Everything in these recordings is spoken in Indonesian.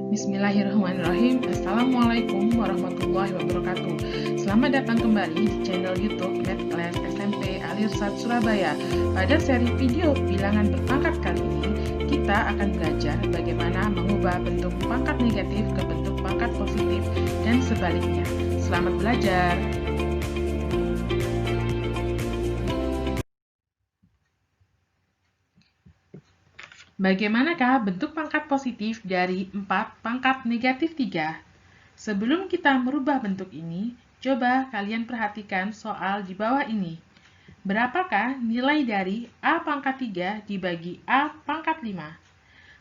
Bismillahirrahmanirrahim. Assalamualaikum warahmatullahi wabarakatuh. Selamat datang kembali di channel YouTube Math Class SMP Alirsat Surabaya. Pada seri video bilangan berpangkat kali ini, kita akan belajar bagaimana mengubah bentuk pangkat negatif ke bentuk pangkat positif dan sebaliknya. Selamat belajar. Bagaimanakah bentuk pangkat positif dari 4 pangkat negatif 3? Sebelum kita merubah bentuk ini, coba kalian perhatikan soal di bawah ini. Berapakah nilai dari A pangkat 3 dibagi A pangkat 5?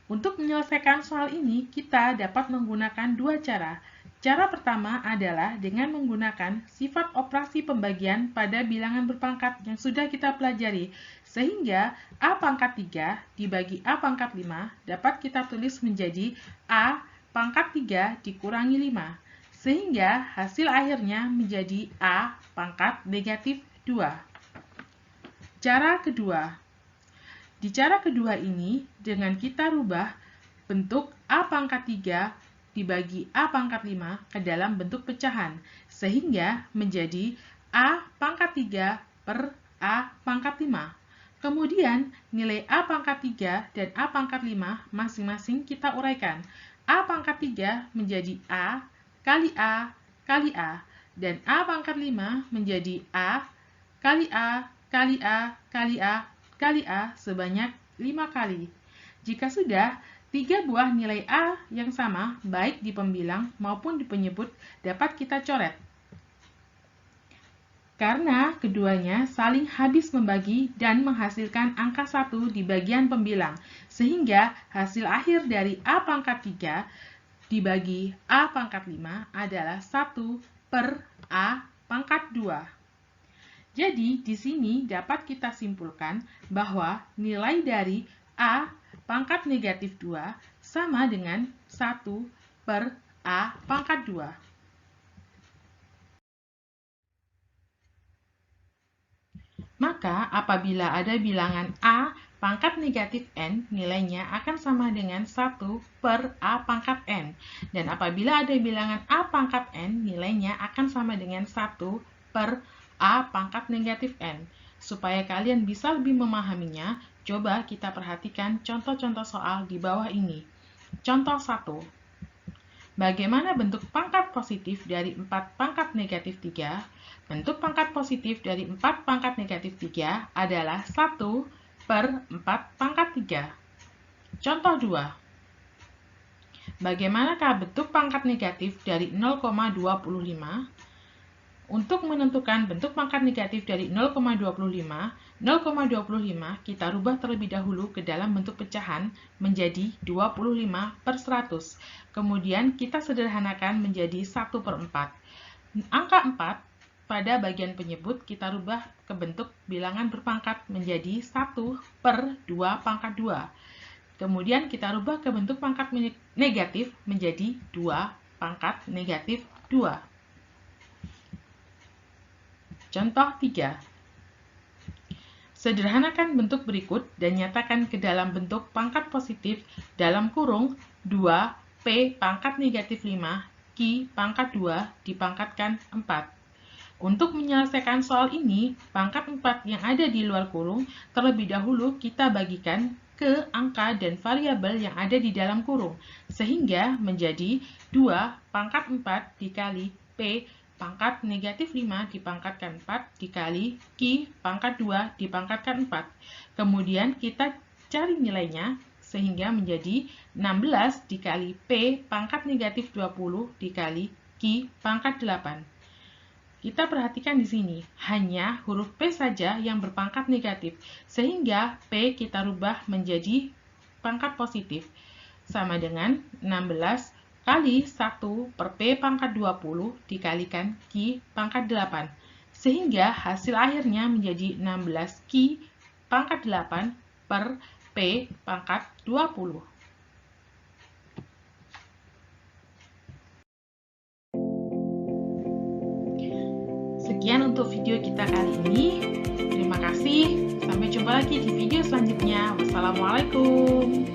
Untuk menyelesaikan soal ini, kita dapat menggunakan dua cara. Cara pertama adalah dengan menggunakan sifat operasi pembagian pada bilangan berpangkat yang sudah kita pelajari, sehingga A pangkat 3 dibagi A pangkat 5 dapat kita tulis menjadi A pangkat 3 dikurangi 5, sehingga hasil akhirnya menjadi A pangkat negatif 2. Cara kedua. Di cara kedua ini, dengan kita rubah bentuk A pangkat 3 dibagi A pangkat 5 ke dalam bentuk pecahan, sehingga menjadi A pangkat 3 per A pangkat 5. Kemudian, nilai A pangkat 3 dan A pangkat 5 masing-masing kita uraikan. A pangkat 3 menjadi A kali A kali A, dan A pangkat 5 menjadi A kali A kali A kali A kali A sebanyak 5 kali. Jika sudah, 3 buah nilai A yang sama, baik di pembilang maupun di penyebut, dapat kita coret. Karena keduanya saling habis membagi dan menghasilkan angka 1 di bagian pembilang, sehingga hasil akhir dari A pangkat 3 dibagi A pangkat 5 adalah 1 per A pangkat 2. Jadi, di sini dapat kita simpulkan bahwa nilai dari A pangkat negatif 2 sama dengan 1 per A pangkat 2. Maka, apabila ada bilangan A pangkat negatif N, nilainya akan sama dengan 1 per A pangkat N. Dan apabila ada bilangan A pangkat N, nilainya akan sama dengan 1 per A pangkat negatif N. Supaya kalian bisa lebih memahaminya, coba kita perhatikan contoh-contoh soal di bawah ini. Contoh 1. Bagaimana bentuk pangkat positif dari 4 pangkat negatif 3? Bentuk pangkat positif dari 4 pangkat negatif 3 adalah 1 per 4 pangkat 3. Contoh 2. Bagaimanakah bentuk pangkat negatif dari 0,25? Untuk menentukan bentuk pangkat negatif dari 0,25, 0,25 kita rubah terlebih dahulu ke dalam bentuk pecahan menjadi 25 per 100. Kemudian kita sederhanakan menjadi 1 per 4. Angka 4 pada bagian penyebut kita rubah ke bentuk bilangan berpangkat menjadi 1 per 2 pangkat 2. Kemudian kita rubah ke bentuk pangkat negatif menjadi 2 pangkat negatif 2. Contoh 3. Sederhanakan bentuk berikut dan nyatakan ke dalam bentuk pangkat positif dalam kurung 2P pangkat negatif 5 Q pangkat 2 dipangkatkan 4. Untuk menyelesaikan soal ini, pangkat 4 yang ada di luar kurung terlebih dahulu kita bagikan ke angka dan variabel yang ada di dalam kurung, sehingga menjadi 2 pangkat 4 dikali P pangkat negatif 5 dipangkatkan 4 dikali Q pangkat 2 dipangkatkan 4. Kemudian kita cari nilainya sehingga menjadi 16 dikali P pangkat negatif 20 dikali Q pangkat 8. Kita perhatikan di sini, hanya huruf P saja yang berpangkat negatif, sehingga P kita rubah menjadi pangkat positif, sama dengan 16 kali 1 per P pangkat 20 dikalikan Q pangkat 8, sehingga hasil akhirnya menjadi 16 Q pangkat 8 per P pangkat 20. Sekian untuk video kita kali ini. Terima kasih. Sampai jumpa lagi di video selanjutnya. Wassalamualaikum.